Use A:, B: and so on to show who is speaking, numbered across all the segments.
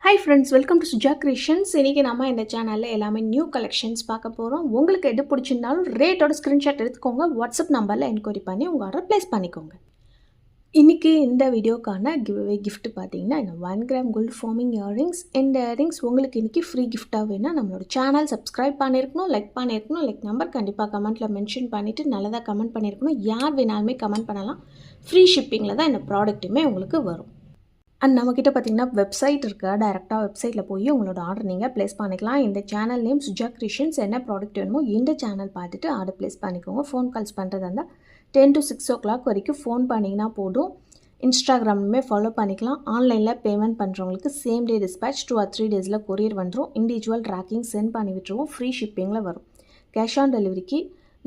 A: Hi friends, welcome to Suja Creations. இன்னைக்கு நம்ம இந்த சேனல்ல எல்லாமே நியூ கலெக்ஷன்ஸ் பார்க்க போறோம். உங்களுக்கு எது பிடிச்சிருந்தாலும் ரேட்டோட ஸ்கிரீன்ஷாட் எடுத்துக்கோங்க. வாட்ஸ்அப் நம்பர்ல என்கொயரி பண்ணி உங்க ஆர்டர் பிளேஸ் பண்ணிக்கோங்க. இன்னைக்கு இந்த வீடியோக்கான கிவ்அவே gift பார்த்தீங்கன்னா இந்த 1 கிராம் கோல்ட் ஃபார்மிங் இயரிங்ஸ். இந்த இயரிங்ஸ் உங்களுக்கு இன்னைக்கு ஃப்ரீ கிஃப்டாக வேணும்னா நம்மளோட சேனல் சப்ஸ்கிரைப் பண்ணியிருக்கணும், லைக் பண்ணியிருக்கணும். லைக் நம்பர் கண்டிப்பாக கமெண்ட்டில் மென்ஷன் பண்ணிவிட்டு நல்லதாக கமெண்ட் பண்ணியிருக்கணும். யார் வேணாலுமே கமெண்ட் பண்ணலாம். ஃப்ரீ ஷிப்பிங்கில் தான் இந்த ப்ராடக்ட்டுமே உங்களுக்கு வரும். அண்ட் நம்மக்கிட்ட பார்த்தீங்கன்னா வெப்சைட் இருக்குது. டைரெக்டாக வெப்சைட்டில் போய் உங்களோட ஆர்டர் நீங்கள் ப்ளேஸ் பண்ணிக்கலாம். இந்த சேனல் நேம் சுஜா கிரியேஷன்ஸ். என்ன ப்ராடக்ட் வேணுமோ இந்த சேனல் பார்த்துட்டு ஆர்டர் ப்ளேஸ் பண்ணிக்கோங்க. ஃபோன் கால்ஸ் பண்ணுறதா இருந்தால் 10 to 6 o'clock வரைக்கும் ஃபோன் பண்ணிங்கன்னா போதும். இன்ஸ்டாகிராமுமே ஃபாலோ பண்ணிக்கலாம். ஆன்லைனில் பேமெண்ட் பண்ணுறவங்களுக்கு same day dispatch 2 or 3 days courier வந்துடும். இண்டிவிஜுவல் ட்ராக்கிங் சென்ட் பண்ணி விட்டுருவோம். ஃப்ரீ ஷிப்பிங்கில் வரும். கேஷ் ஆன் டெலிவரிக்கு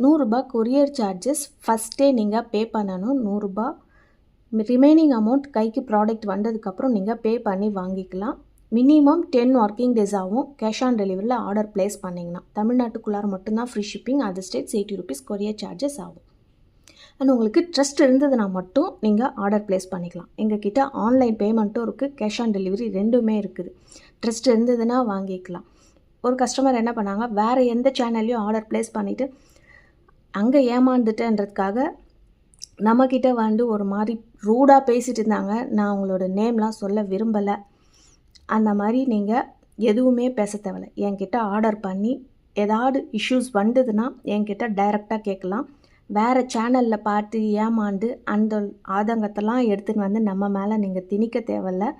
A: ₹100 கொரியர் சார்ஜஸ் ஃபஸ்ட்டே நீங்கள் பே பண்ணணும். ₹100. ரிமைனிங் அமௌண்ட் கைக்கு ப்ராடக்ட் வந்ததுக்கப்புறம் நீங்கள் பே பண்ணி வாங்கிக்கலாம். மினிமம் 10 ஒர்க்கிங் டேஸ் ஆகும். கேஷ் ஆன் டெலிவரியில் ஆர்டர் ப்ளேஸ் பண்ணிங்கன்னா தமிழ்நாட்டுக்குள்ளார மட்டும்தான் free shipping. Other states ₹80 courier charges ஆகும். அண்ட் உங்களுக்கு ட்ரஸ்ட் இருந்ததுன்னா மட்டும் நீங்கள் ஆர்டர் ப்ளேஸ் பண்ணிக்கலாம். எங்ககிட்ட ஆன்லைன் பேமெண்ட்டும் இருக்குது, கேஷ் ஆன் டெலிவரி ரெண்டுமே இருக்குது. ட்ரஸ்ட் இருந்ததுன்னா வாங்கிக்கலாம். ஒரு கஸ்டமர் என்ன பண்ணாங்க, வேறு எந்த சேனல்லையும் ஆர்டர் ப்ளேஸ் பண்ணிவிட்டு அங்கே ஏமாந்துட்டேன்றதுக்காக நம்மக்கிட்ட வந்து ஒரு மாதிரி ரூடாக பேசிகிட்டு இருந்தாங்க. நான் அவங்களோட நேம்லாம் சொல்ல விரும்பலை. அந்த மாதிரி நீங்கள் எதுவுமே பேச தேவையில்லை. என்கிட்ட ஆர்டர் பண்ணி ஏதாவது இஷ்யூஸ் வந்ததுன்னா என்கிட்ட டைரெக்டாக கேட்கலாம். வேறு சேனலில் பார்த்து ஏமாந்து அந்த ஆதங்கத்தெல்லாம் எடுத்துன்னு வந்து நம்ம மேலே நீங்கள் திணிக்க தேவையில்ல.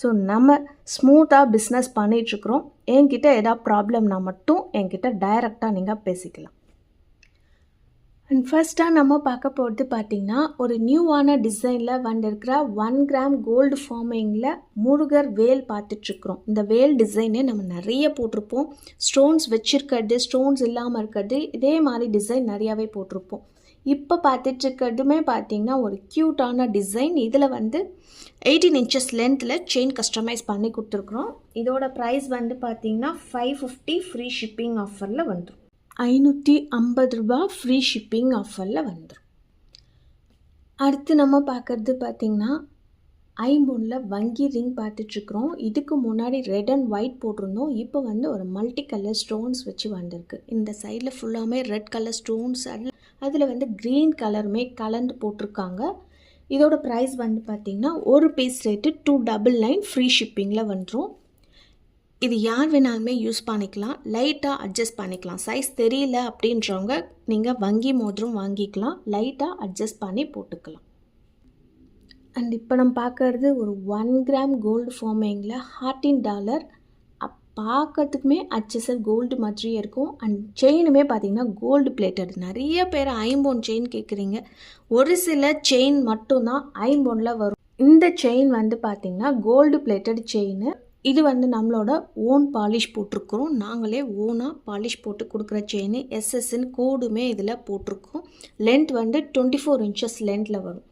A: ஸோ நம்ம ஸ்மூத்தாக பிஸ்னஸ் பண்ணிகிட்ருக்குறோம். என்கிட்ட ஏதாவது ப்ராப்ளம்னா மட்டும் என்கிட்ட டைரெக்டாக நீங்கள் பேசிக்கலாம். அண்ட் ஃபர்ஸ்ட்டாக நம்ம பார்க்க போகிறது பார்த்திங்கன்னா ஒரு நியூவான டிசைனில் வந்திருக்கிற 1 கிராம் கோல்டு ஃபார்மிங்கில் முருகர் வேல் பார்த்துட்ருக்குறோம். இந்த வேல் டிசைனே நம்ம நிறைய போட்டிருப்போம். ஸ்டோன்ஸ் வச்சுருக்கிறது, ஸ்டோன்ஸ் இல்லாமல் இருக்கிறது, இதே மாதிரி டிசைன் நிறையாவே போட்டிருப்போம். இப்போ பார்த்துட்ருக்கிறதுமே பார்த்திங்கன்னா ஒரு க்யூட்டான டிசைன். இதில் வந்து 18 inches லென்த்தில் செயின் கஸ்டமைஸ் பண்ணி கொடுத்துருக்குறோம். இதோட ப்ரைஸ் வந்து பார்த்திங்கன்னா $550 ஃப்ரீ ஷிப்பிங் ஆஃபரில் வந்துடும். ₹550 ஃப்ரீ ஷிப்பிங் ஆஃபரில் வந்துடும். அடுத்து நம்ம பார்க்குறது பார்த்திங்கன்னா ஐம்பொனில் வங்கி ரிங் பார்த்துட்ருக்குறோம். இதுக்கு முன்னாடி ரெட் அண்ட் ஒயிட் போட்டிருந்தோம். இப்போ வந்து ஒரு மல்டி கலர் ஸ்டோன்ஸ் வச்சு வந்திருக்கு. இந்த சைடில் ஃபுல்லாமே ரெட் கலர் ஸ்டோன்ஸ், அதில் வந்து க்ரீன் கலருமே கலந்து போட்டிருக்காங்க. இதோட ப்ரைஸ் வந்து பார்த்திங்கன்னா ஒரு பீஸ் ரேட்டு $299 ஃப்ரீ ஷிப்பிங்கில் வந்துடும். இது யார் வேணாலுமே யூஸ் பண்ணிக்கலாம். லைட்டாக அட்ஜஸ்ட் பண்ணிக்கலாம். சைஸ் தெரியல அப்படின்றவங்க நீங்கள் வங்கி மோதிரம் வாங்கிக்கலாம். லைட்டாக அட்ஜஸ்ட் பண்ணி போட்டுக்கலாம். அண்ட் இப்போ நம்ம பார்க்குறது ஒரு 1 கிராம் கோல்டு ஃபார்மிங்கில் ஹார்டின் டாலர். பார்க்கறதுக்குமே அச்சசல் கோல்டு மாதிரியே இருக்கும். அண்ட் செயினுமே பார்த்திங்கன்னா கோல்டு பிளேட்டட். நிறைய பேர் ஐம்பொன் செயின் கேட்குறீங்க. ஒரு சில செயின் மட்டும்தான் ஐம்பொனில் வரும். இந்த செயின் வந்து பார்த்திங்கன்னா கோல்டு பிளேட்டட் செயின். இது வந்து நம்மளோட ஓன் பாலிஷ் போட்டிருக்கிறோம். நாங்களே ஓனாக பாலிஷ் போட்டு கொடுக்குற செயின். எஸ்எஸ்ன்னு கோடுமே இதில் போட்டிருக்கோம். லென்த் வந்து 24 inches லென்த்தில் வரும்.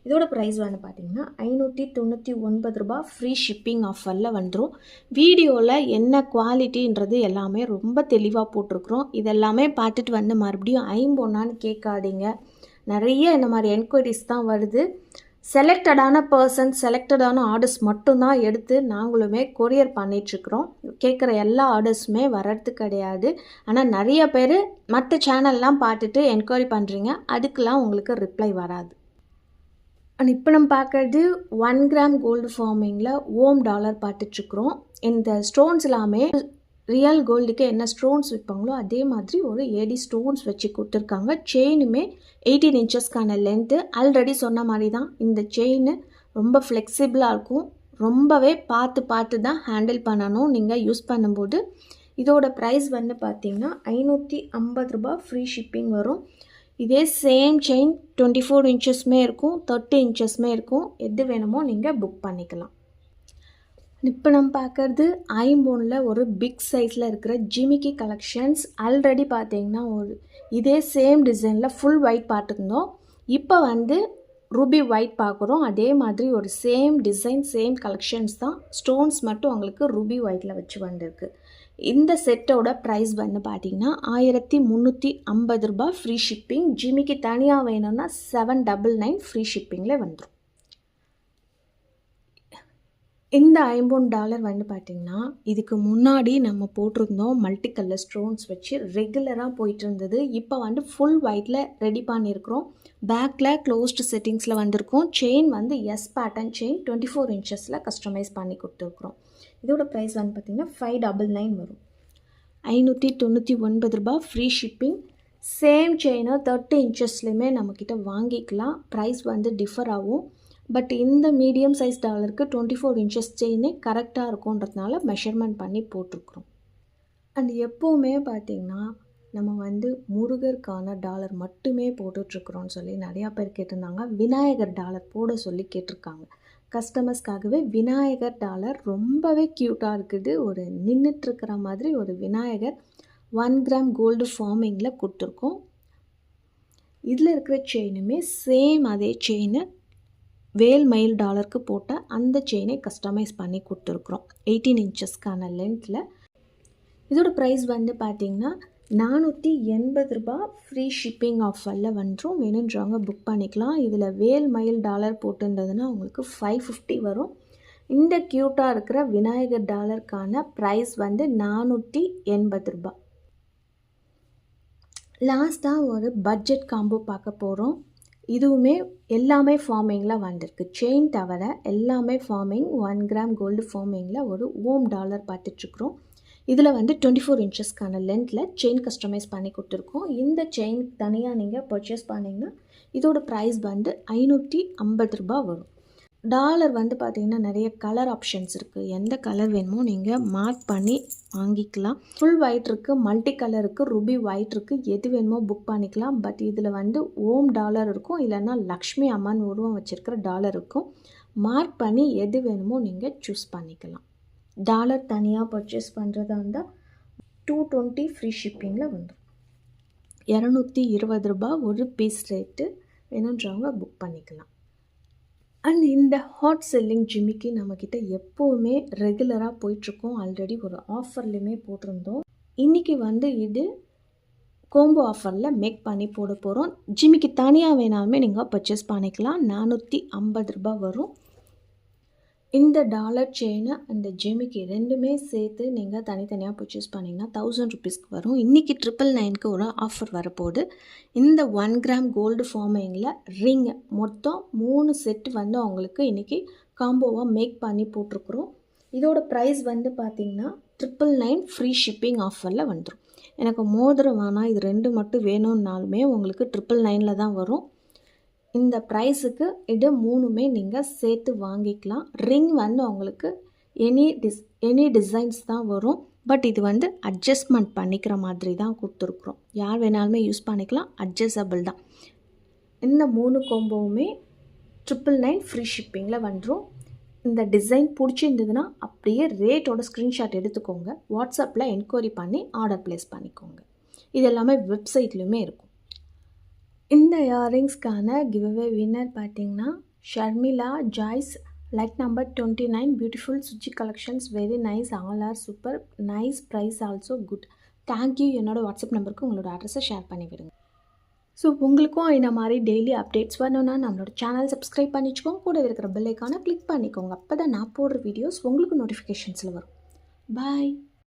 A: இதோட ப்ரைஸ் வந்து பார்த்திங்கன்னா ₹599 ஃப்ரீ ஷிப்பிங் ஆஃபரில் வந்துடும். வீடியோவில் என்ன குவாலிட்டின்றது எல்லாமே ரொம்ப தெளிவாக போட்டிருக்குறோம். இதெல்லாமே பார்த்துட்டு வந்து மறுபடியும் ஐம்பொன்னான்னு கேட்காதீங்க. நிறைய இந்த மாதிரி என்கொயரிஸ் தான் வருது. செலக்டடான பர்சன், செலக்டடான ஆர்டர்ஸ் மட்டும்தான் எடுத்து நாங்களுமே கொரியர் பண்ணிகிட்ருக்குறோம். கேட்குற எல்லா ஆர்டர்ஸுமே வர்றது கிடையாது. ஆனால் நிறைய பேர் மற்ற சேனல்லாம் பார்த்துட்டு என்கொயரி பண்ணுறீங்க. அதுக்கெலாம் உங்களுக்கு ரிப்ளை வராது. அண்ட் இப்போ நம்ம பார்க்குறது 1 கிராம் கோல்டு ஃபார்மிங்கில் ஓம் டாலர் பார்த்துட்ருக்குறோம். இந்த ஸ்டோன்ஸ் எல்லாமே ரியல் கோல்டுக்கு என்ன ஸ்டோன்ஸ் வைப்பாங்களோ அதே மாதிரி ஒரு 80 ஸ்டோன்ஸ் வச்சு கொடுத்துருக்காங்க. செயினுமே 18 inchesக்கான லென்த்து. ஆல்ரெடி சொன்ன மாதிரி தான் இந்த செயின் ரொம்ப ஃப்ளெக்சிபிளாக இருக்கும். ரொம்பவே பார்த்து தான் ஹேண்டில் பண்ணணும் நீங்கள் யூஸ் பண்ணும்போது. இதோட ப்ரைஸ் வந்து பார்த்திங்கன்னா ₹550 ஃப்ரீ ஷிப்பிங் வரும். இதே சேம் செயின் 24 inchesமே இருக்கும், 30 inchesமே இருக்கும். எது வேணுமோ நீங்கள் புக் பண்ணிக்கலாம். இப்போ நம்ம பார்க்குறது ஐம்பொனில் ஒரு பிக் சைஸில் இருக்கிற ஜிமிக்கி கலெக்ஷன்ஸ். ஆல்ரெடி பார்த்தீங்கன்னா ஒரு இதே சேம் டிசைனில் ஃபுல் ஒயிட் பார்த்துருந்தோம். இப்போ வந்து ரூபி ஒயிட் பார்க்குறோம். அதே மாதிரி ஒரு சேம் டிசைன், சேம் கலெக்ஷன்ஸ் தான். ஸ்டோன்ஸ் மட்டும் உங்களுக்கு ரூபி ஒயிட்டில் வச்சு வந்திருக்கு. இந்த செட்டோட ப்ரைஸ் வந்து பார்த்திங்கன்னா ₹1350 ஃப்ரீ ஷிப்பிங். ஜிமிக்கி தனியாக வேணும்னா $799 ஃப்ரீ ஷிப்பிங்கில் வந்துடும். இந்த $50 வந்து பார்த்திங்கன்னா இதுக்கு முன்னாடி நம்ம போட்டிருந்தோம் மல்டி கலர் ஸ்டோன்ஸ் வச்சு ரெகுலராக போயிட்டு இருந்தது. இப்போ வந்து ஃபுல் ஒயிட்டில் ரெடி பண்ணியிருக்கிறோம். பேக்கில் க்ளோஸ்டு செட்டிங்ஸில் வந்திருக்கோம். செயின் வந்து எஸ் பேட்டர்ன் செயின் 24 இன்ச்சஸில் கஸ்டமைஸ் பண்ணி கொடுத்துருக்குறோம். இதோட ப்ரைஸ் வந்து பார்த்திங்கன்னா $599 வரும். $599 ஃப்ரீ ஷிப்பிங். சேம் செயினை 30 இன்ச்சஸ்லையுமே நம்மக்கிட்ட வாங்கிக்கலாம். ப்ரைஸ் வந்து டிஃபர் ஆகும். பட் இந்த மீடியம் சைஸ் டாலருக்கு 24 இன்ச்சஸ் செயினே கரெக்டாக இருக்குன்றதுனால மெஷர்மெண்ட் பண்ணி போட்டிருக்குறோம். அண்ட் எப்போவுமே பார்த்திங்கன்னா நம்ம வந்து முருகருக்கான டாலர் மட்டுமே போட்டுட்ருக்குறோன்னு சொல்லி நிறையா பேர் கேட்டிருந்தாங்க. விநாயகர் டாலர் போட சொல்லி கேட்டிருக்காங்க. கஸ்டமர்ஸ்க்காகவே விநாயகர் டாலர் ரொம்பவே க்யூட்டாக இருக்குது. ஒரு நின்றுட்டுருக்கிற மாதிரி ஒரு விநாயகர் 1 கிராம் கோல்டு ஃபார்மிங்கில் கொடுத்துருக்கோம். இதில் இருக்கிற செயினுமே சேம் அதே செயினை வேல் மயில் டாலருக்கு போட்ட அந்த செயினை கஸ்டமைஸ் பண்ணி கொடுத்துருக்குறோம் 18 இன்ச்சஸ்க்கான லென்த்தில். இதோட ப்ரைஸ் வந்து பார்த்திங்கன்னா $480 ஃப்ரீ ஷிப்பிங் ஆஃபரில் வந்துடும். வேணுன்றவங்க புக் பண்ணிக்கலாம். இதில் வேல் மயில் டாலர் போட்டுருந்ததுன்னா உங்களுக்கு $550 வரும். இந்த க்யூட்டாக இருக்கிற விநாயகர் டாலருக்கான ப்ரைஸ் வந்து $480. லாஸ்ட்டாக ஒரு பட்ஜெட் காம்போ பார்க்க போகிறோம். இதுவுமே எல்லாமே ஃபார்மிங்கில் வந்திருக்கு. செயின் தவிர எல்லாமே ஃபார்மிங் 1 கிராம் கோல்டு ஃபார்மிங்கில் ஒரு ஓம் டாலர் பார்த்துட்ருக்குறோம். இதில் வந்து 24 இன்ச்சஸ்க்கான லென்த்தில் செயின் கஸ்டமைஸ் பண்ணி கொடுத்துருக்கோம். இந்த செயின் தனியாக நீங்கள் பர்ச்சேஸ் பண்ணிங்கன்னா இதோட ப்ரைஸ் வந்து $550 வரும். டாலர் வந்து பார்த்திங்கன்னா நிறைய கலர் ஆப்ஷன்ஸ் இருக்குது. எந்த கலர் வேணுமோ நீங்கள் மார்க் பண்ணி வாங்கிக்கலாம். ஃபுல் ஒயிட் இருக்குது, மல்டி கலர் இருக்குது, ரூபி ஒயிட் இருக்குது. எது வேணுமோ புக் பண்ணிக்கலாம். பட் இதில் வந்து ஓம் டாலர் இருக்கும், இல்லைன்னா லக்ஷ்மி அம்மன் உருவம் வச்சுருக்கிற டாலர் இருக்கும். மார்க் பண்ணி எது வேணுமோ நீங்கள் சூஸ் பண்ணிக்கலாம். டாலர் தனியாக பர்ச்சேஸ் பண்ணுறதா இருந்தால் $220 ஃப்ரீ ஷிப்பிங்கில் வந்துடும். $220 ஒரு பீஸ் ரேட்டு. வேணுன்றவங்க புக் பண்ணிக்கலாம். அண்ட் இந்த ஹாட் செல்லிங் ஜிமிக்கி நம்மக்கிட்ட எப்போவுமே ரெகுலராக போயிட்டுருக்கோம். ஆல்ரெடி ஒரு ஆஃபர்லையுமே போட்டிருந்தோம். இன்றைக்கி வந்து இது கோம்போ ஆஃபரில் மேக் பண்ணி போட போகிறோம். ஜிமிக்கி தனியாக வேணாலுமே நீங்கள் பர்ச்சேஸ் பண்ணிக்கலாம். $450 வரும். இந்த டாலர் செயினை அந்த ஜிமிக்கி ரெண்டுமே சேர்த்து நீங்கள் தனித்தனியாக பர்ச்சேஸ் பண்ணிங்கன்னா $1000 வரும். இன்றைக்கி 999க்கு ஒரு ஆஃபர் வரப்போகுது. இந்த 1 கிராம் கோல்டு ஃபார்மிங்கில் ரிங் மொத்தம் 3 செட் வந்து அவங்களுக்கு இன்றைக்கி காம்போவாக மேக் பண்ணி போட்டிருக்குறோம். இதோட ப்ரைஸ் வந்து பார்த்திங்கன்னா 999 ஃப்ரீ ஷிப்பிங் ஆஃபரில் வந்துடும். எனக்கு மோதிரம் வேணாம், இது 2 மட்டும் வேணும்னாலுமே உங்களுக்கு 999 தான் வரும். இந்த ப்ரைஸுக்கு இது 3மே நீங்கள் சேர்த்து வாங்கிக்கலாம். ரிங் வந்து உங்களுக்கு எனி டிசைன்ஸ் தான் வரும். பட் இது வந்து அட்ஜஸ்ட்மெண்ட் பண்ணிக்கிற மாதிரி தான் கொடுத்துருக்குறோம். யார் வேணாலுமே யூஸ் பண்ணிக்கலாம், அட்ஜஸ்டபிள் தான். இந்த 3 கோம்போவுமே 999 ஃப்ரீ ஷிப்பிங்கில் வந்துடும். இந்த டிசைன் பிடிச்சிருந்ததுன்னா அப்படியே ரேட்டோட ஸ்க்ரீன்ஷாட் எடுத்துக்கோங்க. வாட்ஸ்அப்பில் என்கொயரி பண்ணி ஆர்டர் ப்ளேஸ் பண்ணிக்கோங்க. இது எல்லாமே வெப்சைட்லேயுமே இருக்கும். இந்த இயரிங்ஸ்க்கான கிவ்அவே வின்னர் பார்த்திங்கன்னா Sharmila Joyce, like number 29, beautiful Suchi collections, very nice, all are super, nice, price also good, thank you. என்னோடய வாட்ஸ்அப் நம்பருக்கு உங்களோட அட்ரஸை ஷேர் பண்ணி விடுங்க. ஸோ உங்களுக்கும் இந்த மாதிரி டெய்லி அப்டேட்ஸ் வரணுன்னா நம்மளோட சேனல் சப்ஸ்கிரைப் பண்ணிச்சுக்கோங்க. கூட இருக்கிற பெல் ஐக்கானை கிளிக் பண்ணிக்கோங்க. அப்போ தான் நான் போடுற வீடியோஸ் உங்களுக்கு நோட்டிஃபிகேஷன்ஸில் வரும். பாய்.